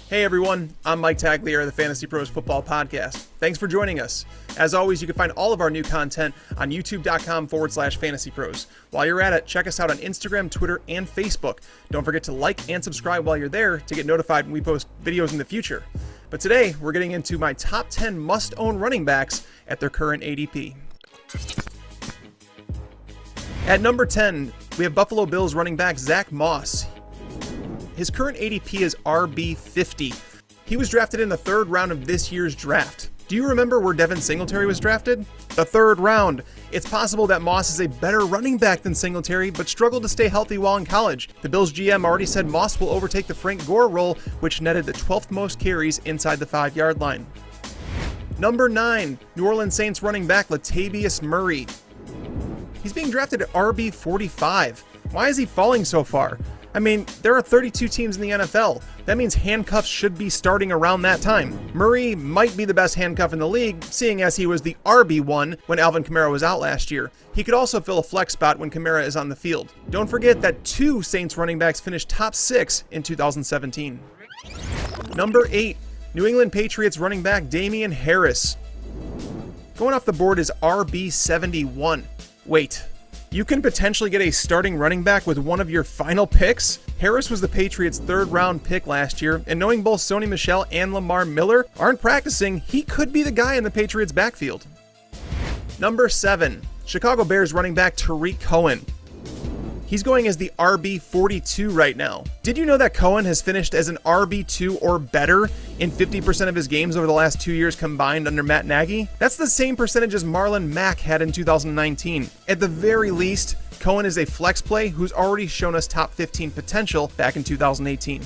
Hey everyone, I'm Mike Tagliere of the FantasyPros Football Podcast. Thanks for joining us. As always, you can find all of our new content on youtube.com/FantasyPros. While you're at it, check us out on Instagram, Twitter, and Facebook. Don't forget to like and subscribe while you're there to get notified when we post videos in the future. But today, we're getting into my top 10 must-own running backs at their current ADP. At number 10, we have Buffalo Bills running back ZACK Moss. His current ADP is RB50. He was drafted in the third round of this year's draft. Do you remember where Devin Singletary was drafted? The third round. It's possible that Moss is a better running back than Singletary, but struggled to stay healthy while in college. The Bills GM already said Moss will overtake the Frank Gore role, which netted the 12th most carries inside the 5-yard line. Number 9, New Orleans Saints running back LATAVIUS Murray. He's being drafted at RB45. Why is he falling so far? I mean, there are 32 teams in the NFL. That means handcuffs should be starting around that time. Murray might be the best handcuff in the league, seeing as he was the RB1 when Alvin Kamara was out last year. He could also fill a flex spot when Kamara is on the field. Don't forget that 2 Saints running backs finished top 6 in 2017. Number 8, New England Patriots running back Damien Harris. Going off the board is RB71. Wait. You can potentially get a starting running back with one of your final picks? Harris was the Patriots' third-round pick last year, and knowing both Sony Michel and Lamar Miller aren't practicing, he could be the guy in the Patriots' backfield. Number 7, Chicago Bears running back TARIK COHEN. He's going as the RB42 right now. Did you know that Cohen has finished as an RB2 or better in 50% of his games over the last 2 years combined under Matt Nagy? That's the same percentage as Marlon Mack had in 2019. At the very least, Cohen is a flex play who's already shown us top 15 potential back in 2018.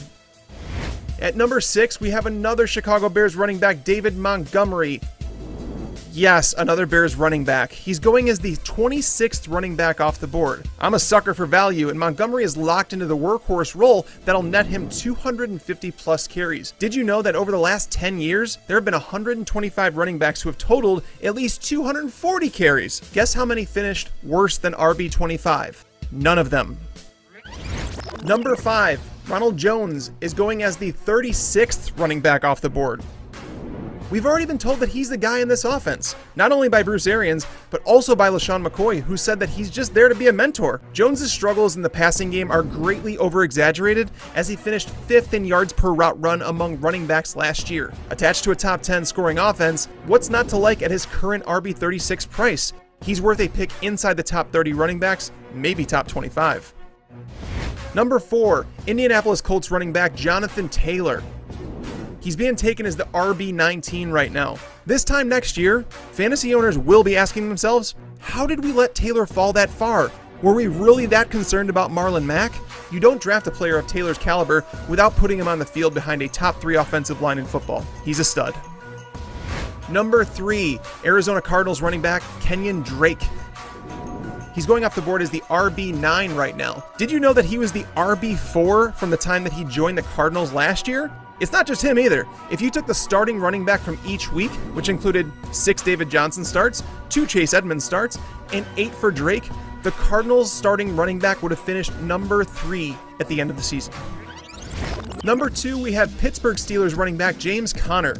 At number 6, we have another Chicago Bears running back, David Montgomery. Yes, another Bears running back. He's going as the 26th running back off the board. I'm a sucker for value, and Montgomery is locked into the workhorse role that'll net him 250 plus carries. Did you know that over the last 10 years, there have been 125 running backs who have totaled at least 240 carries? Guess how many finished worse than RB25? None of them. Number 5, Ronald Jones is going as the 36th running back off the board. We've already been told that he's the guy in this offense, not only by Bruce Arians, but also by LaShawn McCoy, who said that he's just there to be a mentor. Jones's struggles in the passing game are greatly over-exaggerated, as he finished 5th in yards per route run among running backs last year. Attached to a top 10 scoring offense, what's not to like at his current RB36 price? He's worth a pick inside the top 30 running backs, maybe top 25. Number 4, Indianapolis Colts running back Jonathan Taylor. He's being taken as the RB19 right now. This time next year, fantasy owners will be asking themselves, how did we let Taylor fall that far? Were we really that concerned about Marlon Mack? You don't draft a player of Taylor's caliber without putting him on the field behind a top 3 offensive line in football. He's a stud. Number 3, Arizona Cardinals running back Kenyan Drake. He's going off the board as the RB9 right now. Did you know that he was the RB4 from the time that he joined the Cardinals last year? It's not just him either. If you took the starting running back from each week, which included 6 David Johnson starts, 2 Chase Edmonds starts, and 8 for Drake, the Cardinals starting running back would have finished number 3 at the end of the season. Number 2, we have Pittsburgh Steelers running back James Conner.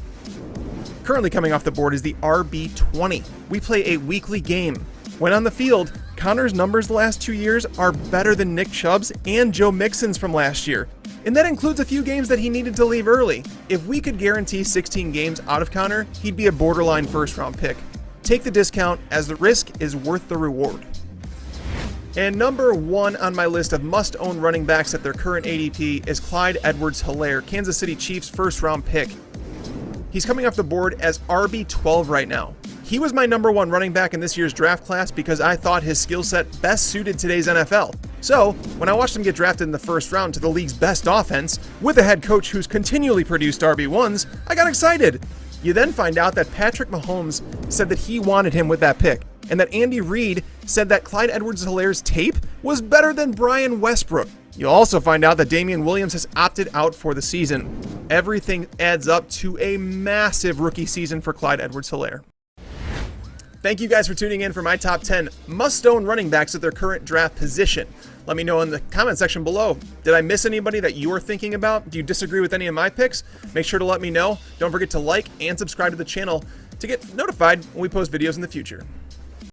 Currently coming off the board is the RB20. We play a weekly game. When on the field, Conner's numbers the last 2 years are better than Nick Chubb's and Joe Mixon's from last year. And that includes a few games that he needed to leave early. If we could guarantee 16 games out of Conner, he'd be a borderline first-round pick. Take the discount, as the risk is worth the reward. And number 1 on my list of must-own running backs at their current ADP is Clyde Edwards-Helaire, Kansas City Chiefs' first-round pick. He's coming off the board as RB12 right now. He was my number 1 running back in this year's draft class because I thought his skill set best suited today's NFL. So, when I watched him get drafted in the first round to the league's best offense, with a head coach who's continually produced RB1s, I got excited. You then find out that Patrick Mahomes said that he wanted him with that pick, and that Andy Reid said that Clyde Edwards-Helaire's tape was better than Brian Westbrook. You'll also find out that Damian Williams has opted out for the season. Everything adds up to a massive rookie season for Clyde Edwards-Helaire. Thank you guys for tuning in for my top 10 must-own running backs at their current draft position. Let me know in the comment section below. Did I miss anybody that you are thinking about? Do you disagree with any of my picks? Make sure to let me know. Don't forget to like and subscribe to the channel to get notified when we post videos in the future.